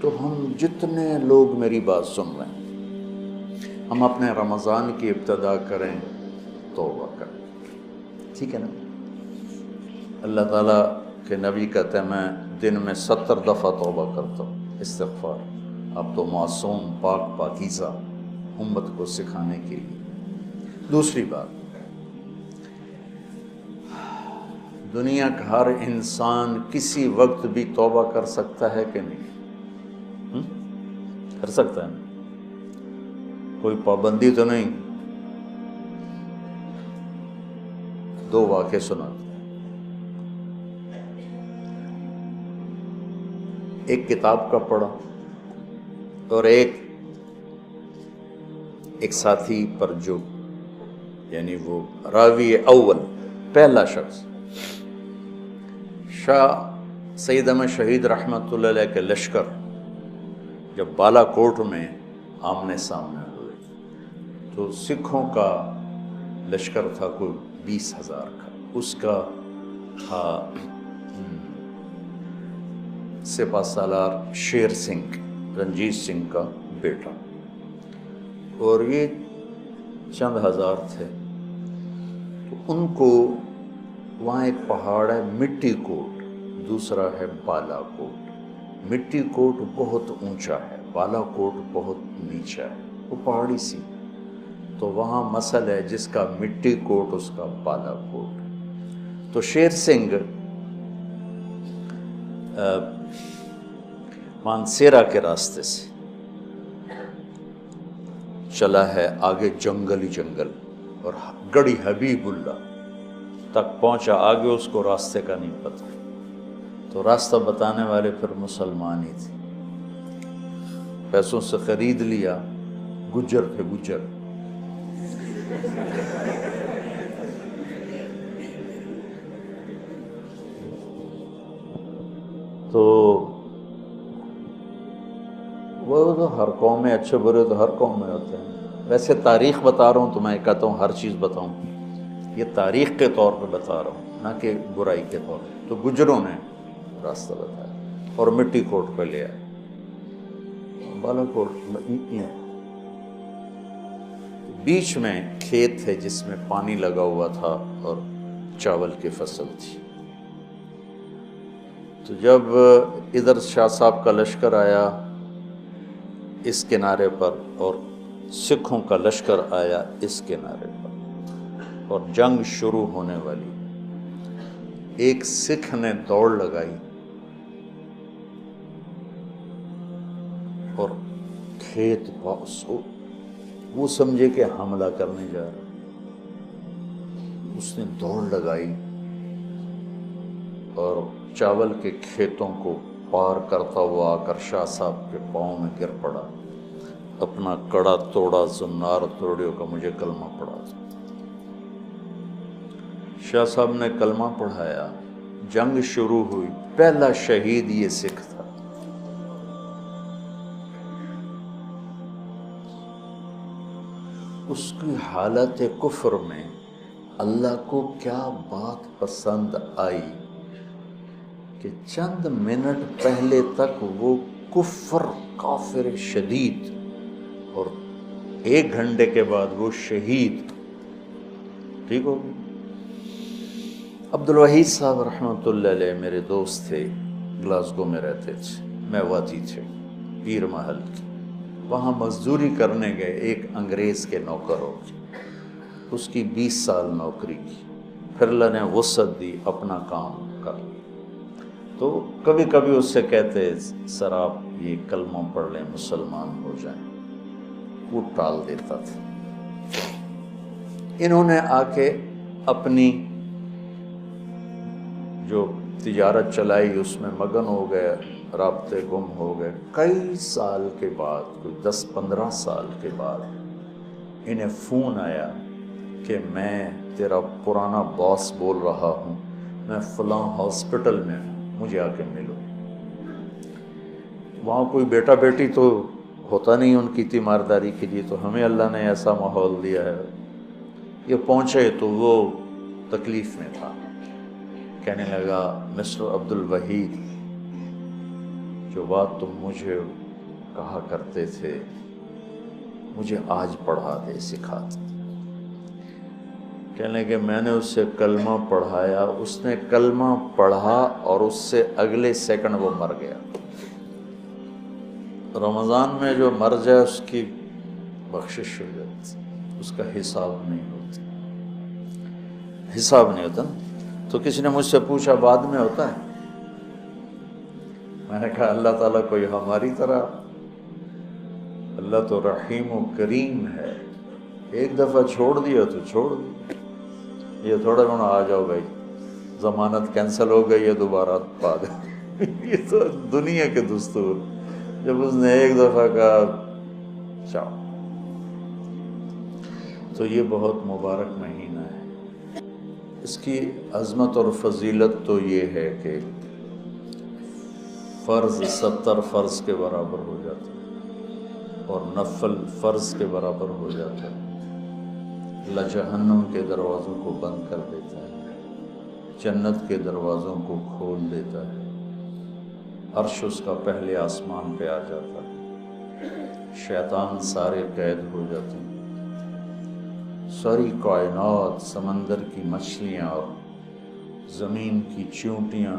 تو ہم جتنے لوگ میری بات سن رہے ہیں، ہم اپنے رمضان کی ابتدا کریں، توبہ کریں، ٹھیک ہے نا؟ اللہ تعالیٰ کے نبی کہتے ہیں میں دن میں 70 دفعہ توبہ کرتا ہوں، استغفار۔ اب تو معصوم، پاک، پاکیزہ امت کو سکھانے کے لیے۔ دوسری بات، دنیا کا ہر انسان کسی وقت بھی توبہ کر سکتا ہے کہ نہیں؟ کر سکتا ہے نا؟ کوئی پابندی تو نہیں۔ دو واقعے سناتے ہیں۔ ایک کتاب کا پڑھا اور ایک ساتھی پر جو یعنی وہ راوی اول، پہلا شخص شاہ سید احمد شہید رحمۃ اللہ علیہ کے لشکر جب بالا کوٹ میں آمنے سامنے ہوئے تو سکھوں کا لشکر تھا کوئی 20,000 کا، اس کا تھا سپہ سالار شیر سنگھ، رنجیت سنگھ کا بیٹا، اور یہ چند ہزار تھے۔ تو ان کو وہاں ایک پہاڑ ہے مٹی کوٹ، دوسرا ہے بالا کوٹ۔ مٹی کوٹ بہت اونچا ہے، بالا کوٹ بہت نیچا ہے، وہ پہاڑی سی۔ تو وہاں مسئلہ ہے جس کا مٹی کوٹ اس کا بالا کوٹ۔ تو شیر سنگھ مانسیرا کے راستے سے چلا ہے، آگے جنگل ہی جنگل، اور گڑھی حبیب اللہ تک پہنچا، آگے اس کو راستے کا نہیں پتہ۔ تو راستہ بتانے والے پھر مسلمان ہی تھے، پیسوں سے خرید لیا، گجر تھے گجر۔ تو وہ تو ہر قوم میں اچھے برے تو ہر قوم میں ہوتے ہیں۔ ویسے تاریخ بتا رہا ہوں تو میں کہتا ہوں ہر چیز بتاؤں، یہ تاریخ کے طور پہ بتا رہا ہوں، نہ کہ برائی کے طور پہ۔ تو گجروں نے راستہ بتایا اور مٹی کوٹ پہ لے آئے، بالا کوٹ بیچ میں کھیت تھے جس میں پانی لگا ہوا تھا اور چاول کی فصل تھی۔ تو جب ادھر شاہ صاحب کا لشکر آیا اس کنارے پر اور سکھوں کا لشکر آیا اس کنارے پر اور جنگ شروع ہونے والی، ایک سکھ نے دوڑ لگائی اور کھیت وہ سمجھے کہ حملہ کرنے جا رہا، اس نے دوڑ لگائی اور چاول کے کھیتوں کو پار کرتا ہوا آ کر شاہ صاحب کے پاؤں میں گر پڑا، اپنا کڑا توڑا، زنار توڑیو کا مجھے کلمہ پڑھا۔ شاہ صاحب نے کلمہ پڑھایا، جنگ شروع ہوئی، پہلا شہید یہ سکھ تھا۔ اس کی حالت کفر میں اللہ کو کیا بات پسند آئی کہ چند منٹ پہلے تک وہ کفر کافر شدید، اور 1 گھنٹے کے بعد وہ شہید، ٹھیک ہو گئی۔ عبدالوحید صاحب رحمۃ اللہ علیہ میرے دوست تھے، گلاسگو میں رہتے تھے، میواتی تھے، پیر محل کے۔ وہاں مزدوری کرنے گئے، ایک انگریز کے نوکر ہو گئے، اس کی 20 سال نوکری کی، پھر اللہ نے وسعت دی، اپنا کام کر لیا۔ تو کبھی کبھی اس سے کہتے سر آپ یہ کلمہ پڑھ لیں، مسلمان ہو جائیں، وہ ٹال دیتا تھا۔ انہوں نے آ کے اپنی جو تجارت چلائی اس میں مگن ہو گئے، رابطے گم ہو گئے۔ کئی سال کے بعد، کوئی 10-15 سال کے بعد انہیں فون آیا کہ میں تیرا پرانا باس بول رہا ہوں، میں فلاں ہاسپٹل میں ہوں، مجھے آ کے ملو۔ وہاں کوئی بیٹا بیٹی تو ہوتا نہیں ان کی تیمارداری کے لیے، تو ہمیں اللہ نے ایسا ماحول دیا ہے۔ یہ پہنچے تو وہ تکلیف میں تھا، کہنے لگا مسٹر عبدالوحید، جو بات تم مجھے کہا کرتے تھے مجھے آج پڑھا دے، سکھا دے۔ کہنے کہ میں نے اس سے کلمہ پڑھایا، اس نے کلمہ پڑھا اور اس سے اگلے سیکنڈ وہ مر گیا۔ رمضان میں جو مر جائے اس کی بخشش ہو جاتی، اس کا حساب نہیں ہوتا، حساب نہیں ہوتا۔ تو کسی نے مجھ سے پوچھا بعد میں ہوتا ہے؟ میں نے کہا اللہ تعالیٰ کوئی ہماری طرح، اللہ تو رحیم و کریم ہے، ایک دفعہ چھوڑ دیا تو چھوڑ دیا، یہ تھوڑا ہونا آ جاؤ بھائی ضمانت کینسل ہو گئی ہے دوبارہ پا دے۔ یہ تو دنیا کے دستور، جب اس نے ایک دفعہ کہا چاؤ۔ تو یہ بہت مبارک مہینہ ہے، اس کی عظمت اور فضیلت تو یہ ہے کہ فرض 70 فرض کے برابر ہو جاتا ہے اور نفل فرض کے برابر ہو جاتا ہے۔ اللہ جہنم کے دروازوں کو بند کر دیتا ہے، جنت کے دروازوں کو کھول دیتا ہے، عرش اس کا پہلے آسمان پہ آ جاتا ہے، شیطان سارے قید ہو جاتے ہیں، ساری کائنات، سمندر کی مچھلیاں اور زمین کی چیونٹیاں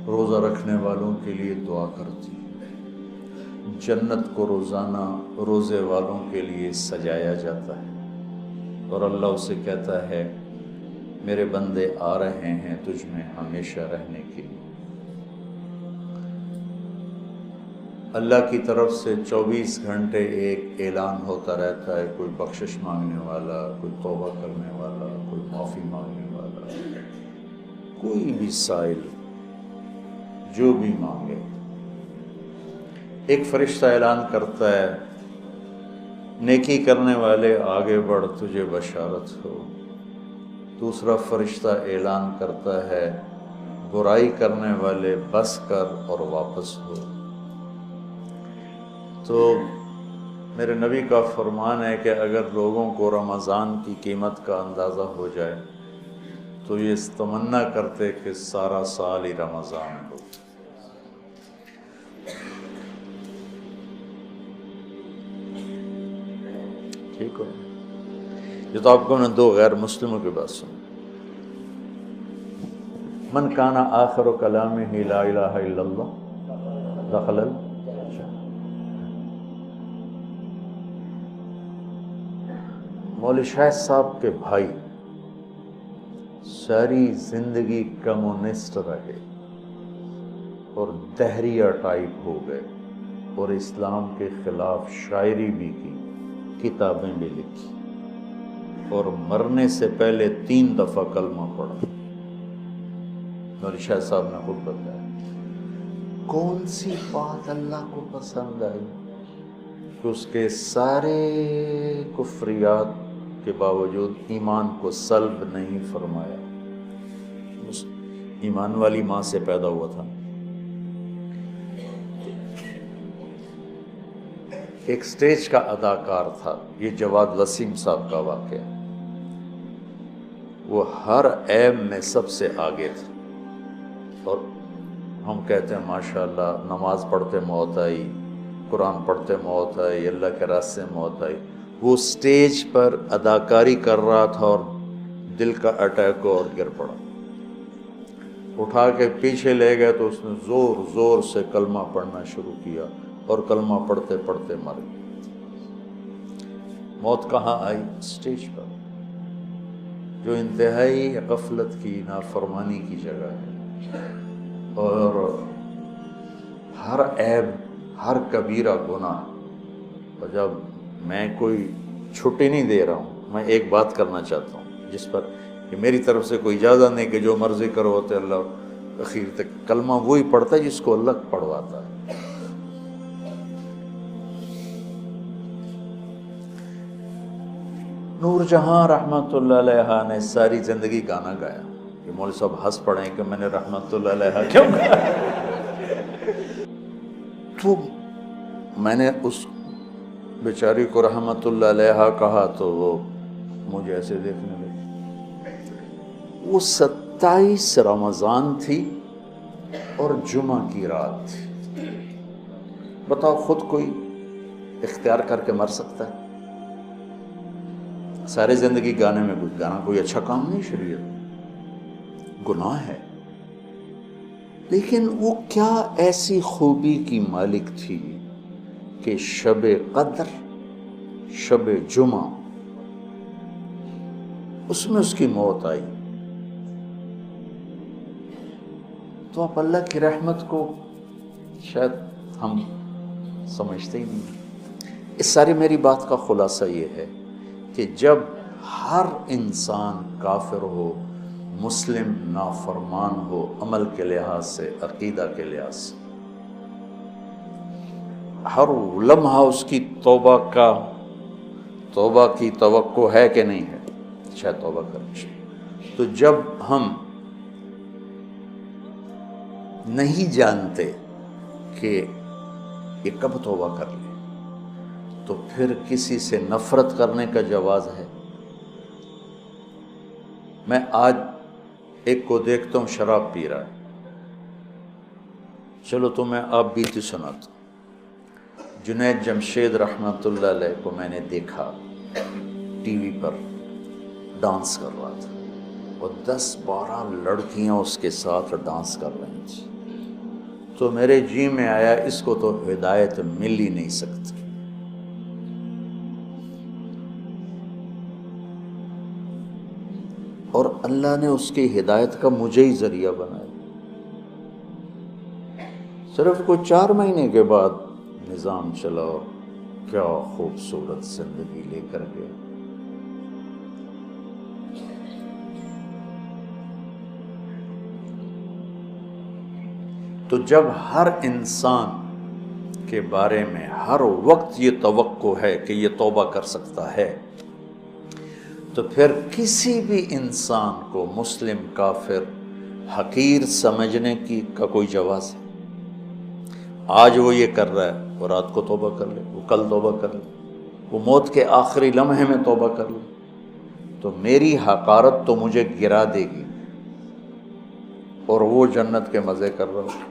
روزہ رکھنے والوں کے لیے دعا کرتی ہیں، جنت کو روزانہ روزے والوں کے لیے سجایا جاتا ہے، اور اللہ اسے کہتا ہے میرے بندے آ رہے ہیں تجھ میں ہمیشہ رہنے کے لیے۔ اللہ کی طرف سے 24 گھنٹے ایک اعلان ہوتا رہتا ہے، کوئی بخشش مانگنے والا، کوئی توبہ کرنے والا، کوئی معافی مانگنے والا، کوئی بھی سائل جو بھی مانگے، ایک فرشتہ اعلان کرتا ہے نیکی کرنے والے آگے بڑھ تجھے بشارت ہو، دوسرا فرشتہ اعلان کرتا ہے برائی کرنے والے بس کر اور واپس ہو۔ تو میرے نبی کا فرمان ہے کہ اگر لوگوں کو رمضان کی قیمت کا اندازہ ہو جائے تو یہ تمنا کرتے کہ سارا سال ہی رمضان ہو۔ ٹھیک ہو؟ یہ تو آپ کو نے دو غیر مسلموں کی بات سنی۔ من کان آخر کلامہ لا الہ الا اللہ دخل الجنہ۔ مولوی شاہد صاحب کے بھائی ساری زندگی کمیونسٹ رہے اور دہریہ ٹائپ ہو گئے، اور اسلام کے خلاف شاعری بھی کی، کتابیں بھی لکھی، اور مرنے سے پہلے 3 دفعہ کلمہ پڑھا۔ مولوی شاہد صاحب نے خود بتایا کون سی بات اللہ کو پسند آئی کہ اس کے سارے کفریات کے باوجود ایمان کو سلب نہیں فرمایا۔ اس ایمان والی ماں سے پیدا ہوا تھا۔ ایک سٹیج کا اداکار تھا، یہ جواد وسیم صاحب کا واقعہ، وہ ہر عیب میں سب سے آگے تھا، اور ہم کہتے ہیں ماشاءاللہ نماز پڑھتے موت آئی، قرآن پڑھتے موت آئی، اللہ کے راستے موت آئی۔ وہ سٹیج پر اداکاری کر رہا تھا اور دل کا اٹیک ہوا اور گر پڑا، اٹھا کے پیچھے لے گئے تو اس نے زور زور سے کلمہ پڑھنا شروع کیا، اور کلمہ پڑھتے پڑھتے مر گیا۔ موت کہاں آئی؟ سٹیج پر، جو انتہائی غفلت کی، نافرمانی کی جگہ ہے، اور ہر عیب، ہر کبیرہ گناہ۔ اور جب میں کوئی چھٹی نہیں دے رہا ہوں، میں ایک بات کرنا چاہتا ہوں جس پر کہ میری طرف سے کوئی اجازت نہیں کہ جو مرضی کرو ہوتے، اللہ اخیر تک کلمہ وہی پڑھتا ہے جس کو اللہ پڑھواتا ہے۔ نور جہاں رحمت اللہ علیہ نے ساری زندگی گانا گایا، کہ مولوی صاحب ہنس پڑے کہ میں نے رحمت اللہ علیہ کیوں گایا؟ تو میں نے اس بیچاری کو رحمت اللہ علیہ کہا تو وہ مجھے ایسے دیکھنے لگی۔ وہ 27 رمضان تھی اور جمعہ کی رات تھی، بتاؤ خود کوئی اختیار کر کے مر سکتا ہے؟ ساری زندگی گانے میں گانا کوئی اچھا کام نہیں، شریعت گناہ ہے، لیکن وہ کیا ایسی خوبی کی مالک تھی کہ شب قدر، شب جمعہ، اس میں اس کی موت آئی۔ تو آپ اللہ کی رحمت کو شاید ہم سمجھتے ہی نہیں۔ اس ساری میری بات کا خلاصہ یہ ہے کہ جب ہر انسان کافر ہو، مسلم نافرمان ہو، عمل کے لحاظ سے، عقیدہ کے لحاظ سے، ہر لمحہ اس کی توبہ کی توقع ہے کہ نہیں ہے، شاید توبہ کرنی چاہیے۔ تو جب ہم نہیں جانتے کہ یہ کب توبہ کر لے، تو پھر کسی سے نفرت کرنے کا جواز ہے؟ میں آج ایک کو دیکھتا ہوں شراب پی رہا ہے، چلو تو میں آپ بیتی سناتا ہوں۔ جنید جمشید رحمۃ اللہ علیہ کو میں نے دیکھا ٹی وی پر ڈانس کر رہا تھا، اور 10-12 لڑکیاں اس کے ساتھ ڈانس کر رہی تھیں، تو میرے جی میں آیا اس کو تو ہدایت مل ہی نہیں سکتی۔ اور اللہ نے اس کی ہدایت کا مجھے ہی ذریعہ بنایا۔ صرف کوئی 4 مہینے کے بعد نظام چلا اور کیا خوبصورت زندگی لے کر گیا۔ تو جب ہر انسان کے بارے میں ہر وقت یہ توقع ہے کہ یہ توبہ کر سکتا ہے، تو پھر کسی بھی انسان کو مسلم کافر حقیر سمجھنے کا کوئی جواز ہے؟ آج وہ یہ کر رہا ہے، وہ رات کو توبہ کر لے، وہ کل توبہ کر لے، وہ موت کے آخری لمحے میں توبہ کر لے، تو میری حقارت تو مجھے گرا دے گی، اور وہ جنت کے مزے کر رہا ہو۔